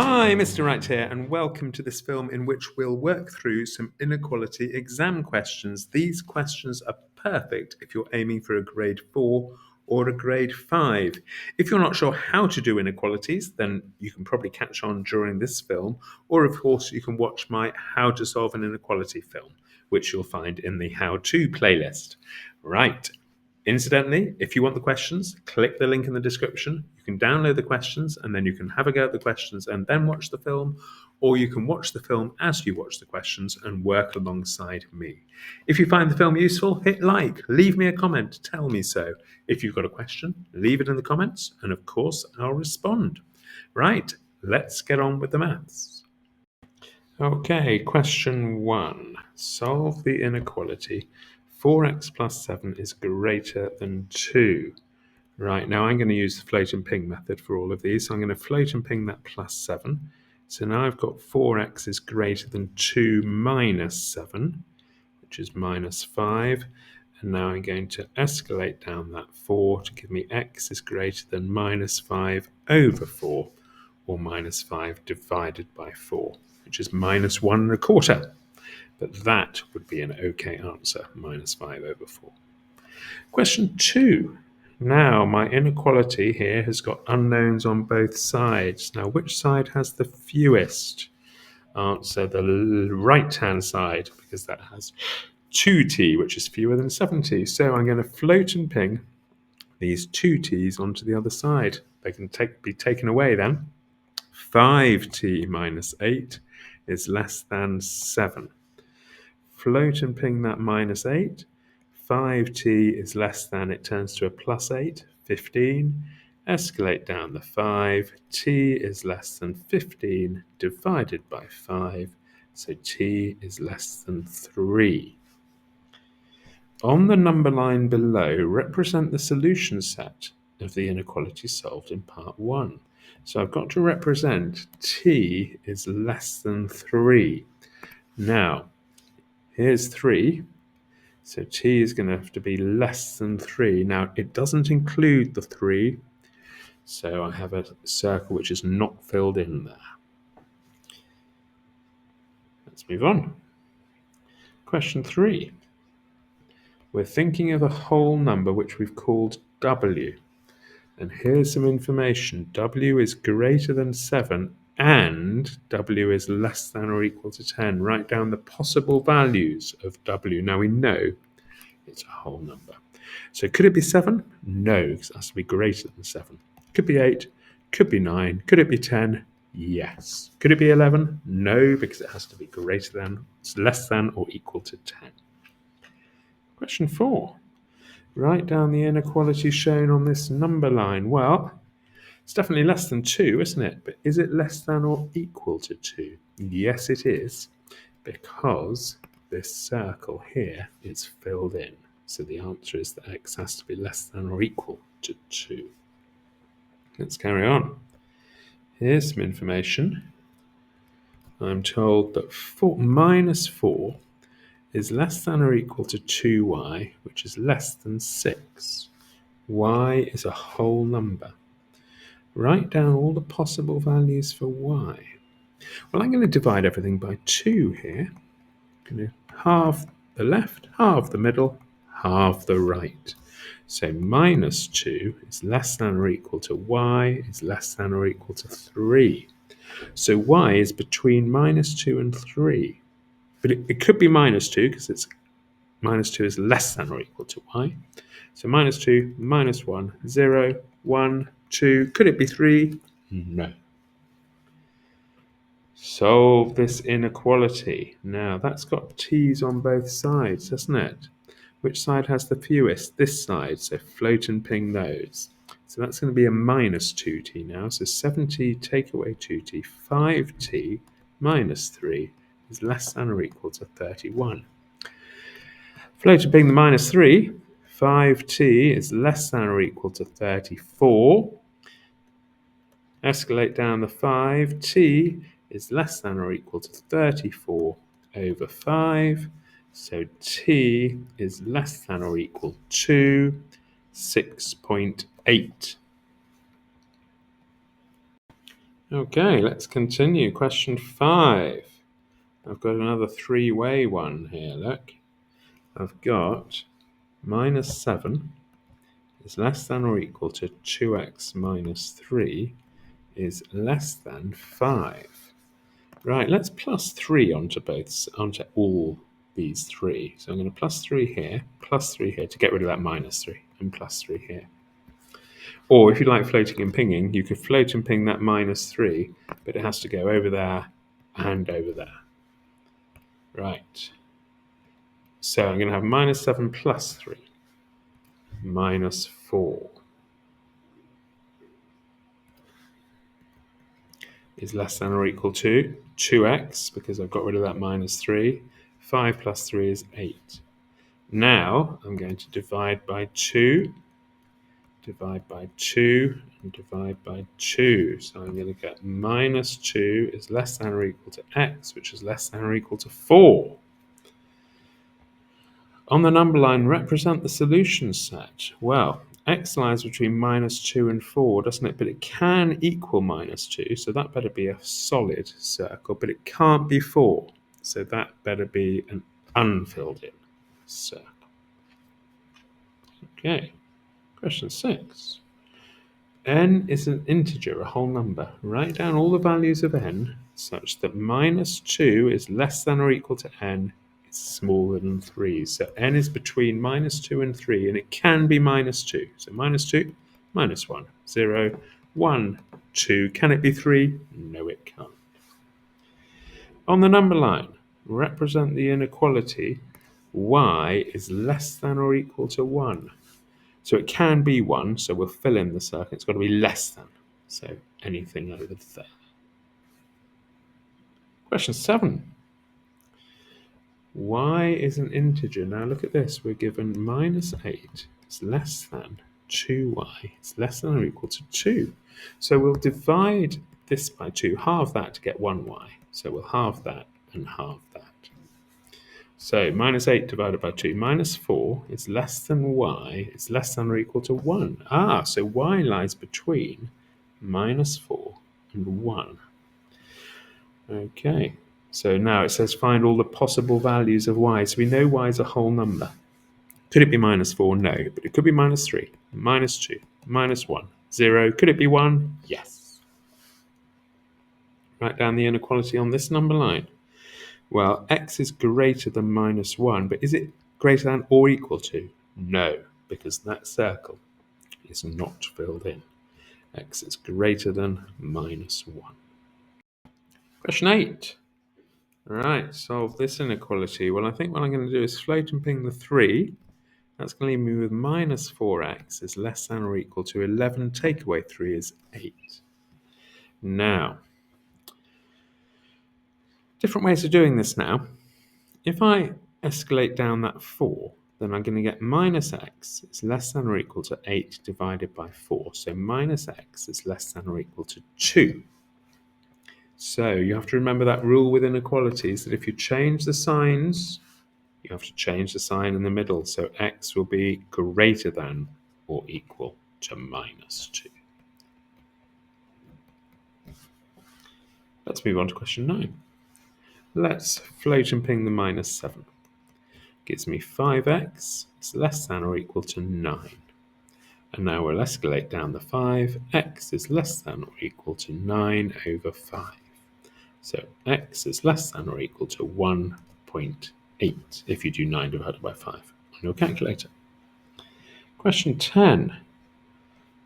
Hi, Mr. Wright here, and welcome to this film in which we'll work through some inequality exam questions. These questions are perfect if you're aiming for a grade 4 or a grade 5. If you're not sure how to do inequalities, then you can probably catch on during this film, or of course you can watch my How to Solve an Inequality film, which you'll find in the How To playlist. Right. Incidentally, if you want the questions, click the link in the description. You can download the questions and then you can have a go at the questions and then watch the film, or you can watch the film as you watch the questions and work alongside me. If you find the film useful, hit like, leave me a comment, tell me so. If you've got a question, leave it in the comments, and of course, I'll respond. Right, let's get on with the maths. Okay, question 1. Solve the inequality 4x plus 7 is greater than 2. Right, now I'm going to use the float and ping method for all of these. So I'm going to float and ping that plus 7. So now I've got 4x is greater than 2 minus 7, which is minus 5. And now I'm going to escalate down that 4 to give me x is greater than minus 5 over 4, or minus 5 divided by 4, which is minus 1 1/4. But that would be an okay answer, minus 5 over 4. Question 2. Now my inequality here has got unknowns on both sides. Now which side has the fewest? Answer the right-hand side, because that has 2t, which is fewer than 7t. So I'm going to float and ping these 2t's onto the other side. They can be taken away then. 5t minus 8 is less than 7. Float and ping that minus 8. 5t is less than, it turns to a plus 8, 15. Escalate down the 5. T is less than 15 divided by 5, so t is less than 3. On the number line below, represent the solution set of the inequality solved in part 1. So I've got to represent t is less than 3. Now, here's 3. So t is going to have to be less than 3. Now, it doesn't include the 3, so I have a circle which is not filled in there. Let's move on. Question 3. We're thinking of a whole number which we've called w. And here's some information. W is greater than 7 and w is less than or equal to 10. Write down the possible values of w. Now we know it's a whole number. So could it be 7? No, because it has to be greater than 7. Could be 8, could be 9, could it be 10? Yes. Could it be 11? No, because it has to be greater than, less than or equal to 10. Question 4. Write down the inequality shown on this number line. Well, it's definitely less than 2, isn't it? But is it less than or equal to 2? Yes, it is, because this circle here is filled in. So the answer is that x has to be less than or equal to 2. Let's carry on. Here's some information. I'm told that minus 4 is less than or equal to 2y, which is less than 6. Y is a whole number. Write down all the possible values for y. Well, I'm going to divide everything by 2 here. I'm going to halve the left, halve the middle, halve the right. So minus 2 is less than or equal to y is less than or equal to 3. So y is between minus 2 and 3. But it could be minus 2 because it's minus 2 is less than or equal to y. So minus 2, minus 1, 0, 1, 2. Could it be 3? No. Solve this inequality. Now, that's got t's on both sides, hasn't it? Which side has the fewest? This side, so float and ping those. So that's going to be a minus 2t now. So 7t take away 2t, 5t minus 3 is less than or equal to 31. Float and ping the minus 3, 5t is less than or equal to 34. Escalate down the 5, t is less than or equal to 34 over 5. So t is less than or equal to 6.8. Okay, let's continue. Question 5. I've got another three-way one here, look. I've got minus 7 is less than or equal to 2x minus 3 is less than 5. Right, let's plus 3 onto all these three. So I'm going to plus 3 here to get rid of that minus 3, and plus 3 here. Or if you like floating and pinging, you could float and ping that minus 3, but it has to go over there and over there. Right. So I'm going to have minus 7 plus 3, minus 4 is less than or equal to 2x, because I've got rid of that minus 3. 5 plus 3 is 8. Now I'm going to divide by 2, divide by 2, and divide by 2. So I'm going to get minus 2 is less than or equal to x, which is less than or equal to 4. On the number line, represent the solution set. Well, x lies between minus 2 and 4, doesn't it? But it can equal minus 2, so that better be a solid circle, but it can't be 4, so that better be an unfilled in circle. Okay, question 6. N is an integer, a whole number. Write down all the values of n such that minus 2 is less than or equal to n is smaller than 3. So n is between minus 2 and 3, and it can be minus 2. So minus 2, minus 1, 0, 1, 2. Can it be 3? No, it can't. On the number line, represent the inequality y is less than or equal to 1. So it can be 1, so we'll fill in the circle. It's got to be less than, so anything over there. Question 7. Y is an integer. Now look at this. We're given minus 8 is less than 2y. It's less than or equal to 2. So we'll divide this by 2, halve that to get 1y. So we'll halve that and halve that. So minus 8 divided by 2, minus 4 is less than y, is less than or equal to 1. So y lies between minus 4 and 1. Okay, so now it says find all the possible values of y. So we know y is a whole number. Could it be minus 4? No, but it could be minus 3, minus 2, minus 1, 0. Could it be 1? Yes. Write down the inequality on this number line. Well, x is greater than minus 1, but is it greater than or equal to? No, because that circle is not filled in. X is greater than minus 1. Question 8. All right, solve this inequality. Well, I think what I'm going to do is float and ping the 3. That's going to leave me with minus 4x is less than or equal to 11. Take away 3 is 8. Now, different ways of doing this now. If I escalate down that 4, then I'm going to get minus x is less than or equal to 8 divided by 4. So minus x is less than or equal to 2. So you have to remember that rule with inequalities, that if you change the signs, you have to change the sign in the middle. So x will be greater than or equal to minus 2. Let's move on to question 9. Let's float and ping the minus 7. Gives me 5x is less than or equal to 9. And now we'll escalate down the 5. X is less than or equal to 9 over 5. So x is less than or equal to 1.8 if you do 9 divided by 5 on your calculator. Question 10.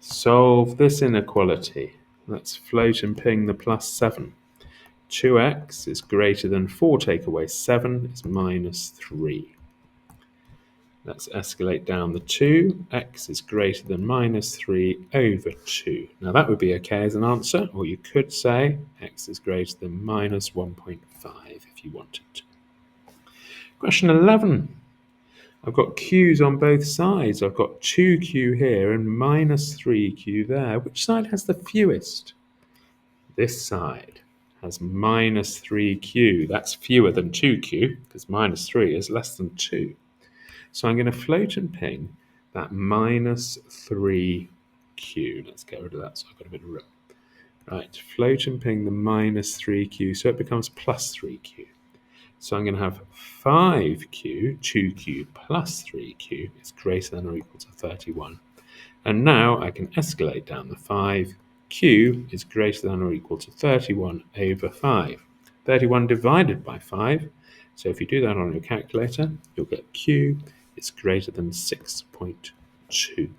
Solve this inequality. Let's float and ping the plus 7. 2x is greater than 4 take away 7 is minus 3. Let's escalate down the 2. X is greater than minus 3 over 2. Now that would be okay as an answer, or you could say x is greater than minus 1.5 if you wanted to. Question 11. I've got q's on both sides. I've got 2q here and minus 3q there. Which side has the fewest? This side has minus 3q. That's fewer than 2q, because minus 3 is less than 2. So I'm going to float and ping that minus 3q. Let's get rid of that so I've got a bit of room. Right, float and ping the minus 3q, so it becomes plus 3q. So I'm going to have 5q, 2q plus 3q is greater than or equal to 31. And now I can escalate down the 5. Q is greater than or equal to 31 over 5. 31 divided by 5. So if you do that on your calculator, you'll get Q is greater than 6.2.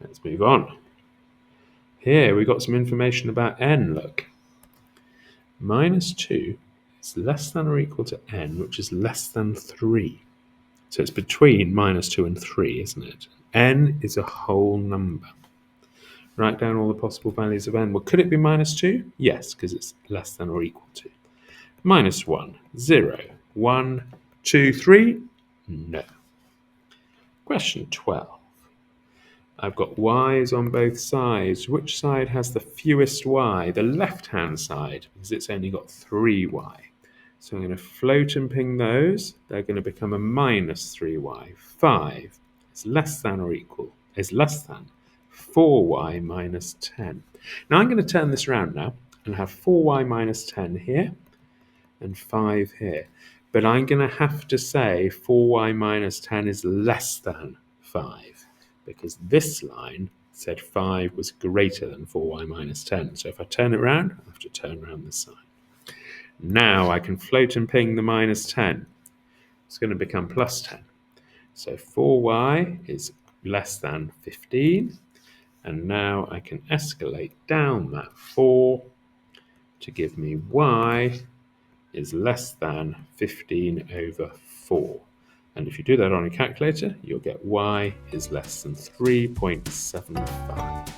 Let's move on. Here we've got some information about n, look. Minus 2 is less than or equal to n, which is less than 3. So it's between minus 2 and 3, isn't it? N is a whole number. Write down all the possible values of n. Well, could it be minus 2? Yes, because it's less than or equal to. Minus 1, 0, 1, 2, 3? No. Question 12. I've got y's on both sides. Which side has the fewest y? The left-hand side, because it's only got 3y. So I'm going to float and ping those. They're going to become a minus 3y. 5 is less than or equal, is less than 4y minus 10. Now I'm going to turn this around now and have 4y minus 10 here and 5 here. But I'm going to have to say 4y minus 10 is less than 5 because this line said 5 was greater than 4y minus 10. So if I turn it around, I have to turn around this side. Now I can float and ping the minus 10. It's going to become plus 10. So 4y is less than 15. And now I can escalate down that 4 to give me y is less than 15 over 4. And if you do that on a calculator, you'll get y is less than 3.75.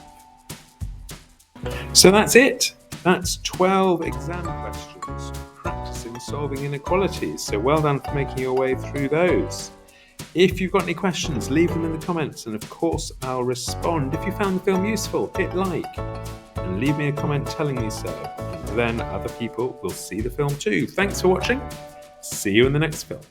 So that's it. That's 12 exam questions practicing solving inequalities. So well done for making your way through those. If you've got any questions, leave them in the comments, and of course I'll respond. If you found the film useful, hit like and leave me a comment telling me so, and then other people will see the film too. Thanks for watching. See you in the next film.